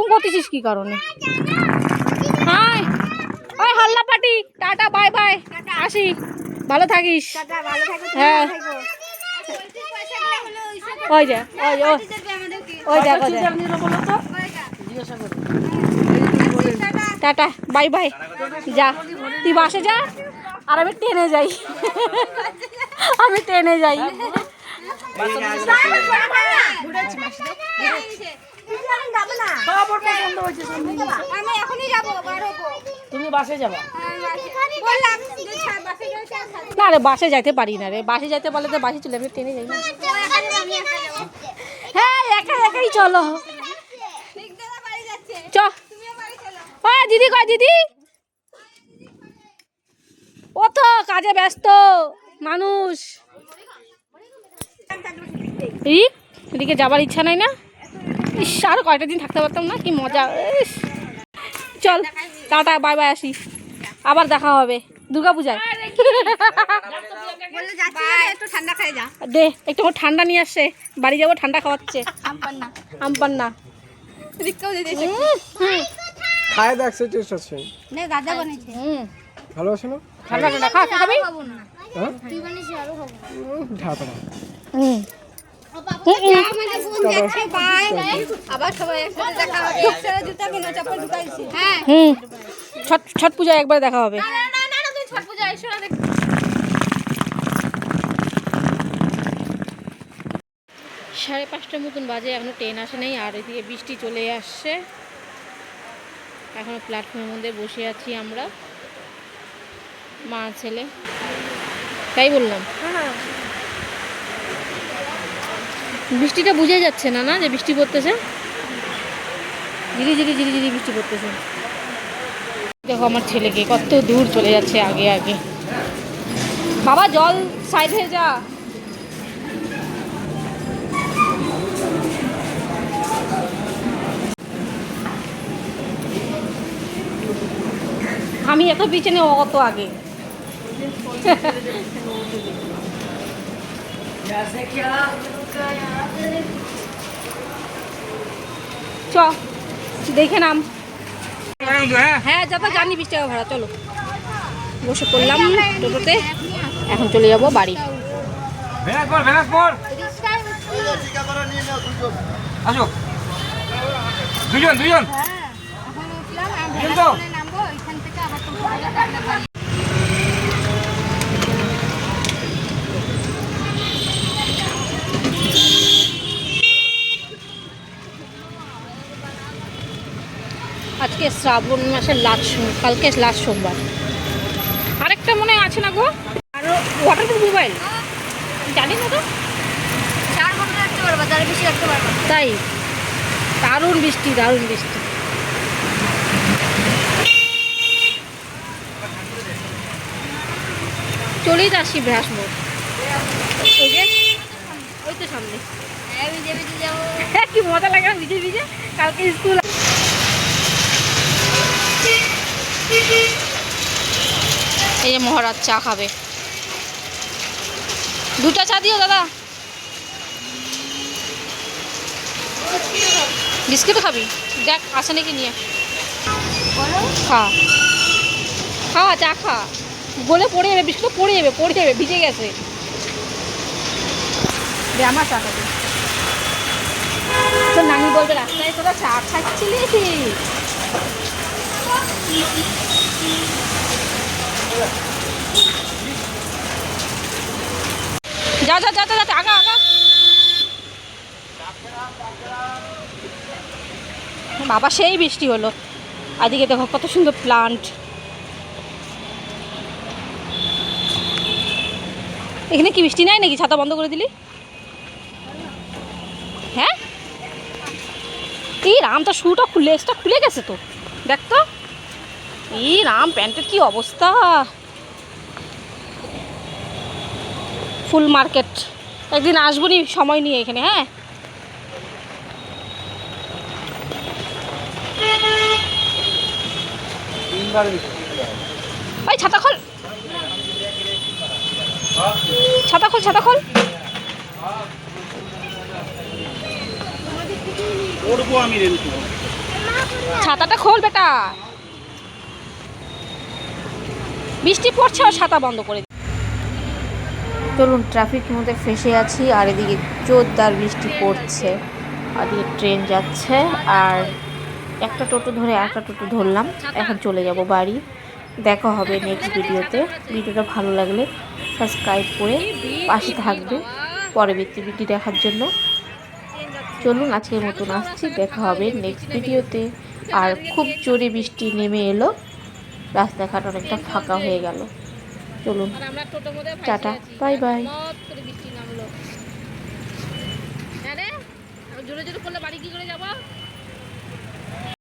এরকম করতেছিস কি কারণে? হাই ওই হাল্লা পাটি, টাটা বাই বাই, আসি, ভালো থাকিস। হ্যাঁ ওই যা ওই ওই দেখো টাটা বাই বাই, যা তুই বাসে যা আর আমি ট্রেনে যাই। আমি ট্রেনে যাই। তুমি বাসে যাবা? না রে বাসে যাইতে পারি না রে, বাসে যাইতে পারলে তো বাসে চলে, আমি ট্রেনে যাই না। হ্যাঁ একা একাই চলো। চ দিদি কয় দিদি, ও তো কাজে ব্যস্ত মানুষ। এদিকে যাবার ইচ্ছা নাই না? ইস আরো কয়টা দিন থাকতে পারতাম না, কি মজা। চল টাটা বাই বাই, আসি, আবার দেখা হবে দুর্গাপূজায়। দে একটু ঠান্ডা নিয়ে আসছে, বাড়ি যাবো, ঠান্ডা খাওয়াচ্ছে। আম পান্না খায় দেখছে টেস্ট আছে। ভালো আছে না? ঠান্ডা ঠান্ডা খা, খাবি? হ্যাঁ ঢাকা ছট পূজায় একবার দেখা হবে। 5:30 মতন বাজে, এখনো ট্রেন আসে নাই, আর এদিকে বৃষ্টি চলে আসছে। এখনো প্ল্যাটফর্মের মধ্যে বসে আছি আমরা, মা ছেলে, তাই বললাম। বৃষ্টিটা বুঝে যাচ্ছে না না যে বৃষ্টি পড়তেছে, ঝিরি ঝিরি ঝিরি ঝিরি বৃষ্টি পড়তেছে। দেখো আমার ছেলেকে কত দূর চলে যাচ্ছে আগে আগে। বাবা জল সাইড হয়ে যা। আমি এত পিছনে, অত আগে। চ দেখে নাম। হ্যাঁ যত জানি 20 টাকা ভাড়া। চলো বসে পড়লাম টোটোতে, এখন চলে যাবো বাড়ি। আসো দুজন দুজন। আজকে শ্রাবণ মাসের কালকে লাস্ট সোমবার। আরেকটা মনে আছে না গো, আরো ওয়াটারপ্রুফ মোবাইল জানি না তো, তাই দারুণ বৃষ্টি, দারুণ বৃষ্টি। চলেই যাচ্ছি ব্রাসমোড়, ওই তো সামনে। কি মজা লাগে ভিজে ভিজে, কালকে স্কুল। এই যে মহারাজ চা খাবে, 2টা চা দিও দাদা। বিস্কিট খাবি? দেখ আসে নাকি নিয়ে খা, খা চা খা, গলে পড়ে যাবে, বিস্কুট পড়ে যাবে, পড়ে যাবে, ভিজে গেছে। আমার চা খাবি তো, নানি বলবে রাস্তায় তোরা চা খাচ্ছিলি। যা যা যা যা আগা আগা। বাবা সেই বৃষ্টি হলো, আদিকে দেখো কত সুন্দর প্লান্ট। এখানে কি বৃষ্টি নাই নাকি? ছাতা বন্ধ করে দিলি? হ্যাঁ এই রাম, তো শুটা লেসটা খুলে গেছে তো, দেখ তো। এই রাম প্যান্টের কি অবস্থা। ফুল মার্কেট, একদিন আসবো নি সময় নিয়ে এখানে। হ্যাঁ ওই ছাতা খোল, ছাতা খোল, ছাতা খোল। করবো আমি রেল। ছাতাটা খোল বেটা, বৃষ্টি পড়ছে আর ছাতা বন্ধ করে। চলুন, ট্রাফিকের মধ্যে ফেসে আছি আর এদিকে জোরদার বৃষ্টি পড়ছে, আর এদিকে ট্রেন যাচ্ছে আর একটা টোটো ধরে একটা টোটো ধরলাম, এখন চলে যাব বাড়ি। দেখা হবে নেক্সট ভিডিওতে। ভিডিওটা ভালো লাগলে সাবস্ক্রাইব করে পাশে থাকবে পরবর্তী ভিডিও দেখার জন্য। চলুন, আজকের মতন আসছি, দেখা হবে নেক্সট ভিডিওতে। আর খুব জোরে বৃষ্টি নেমে এলো, রাস্তাঘাট অনেকটা ফাঁকা হয়ে গেল। চলুন, টাটা, বাই বাই। জোরে জোরে করলে বাড়ি কি করে যাবো?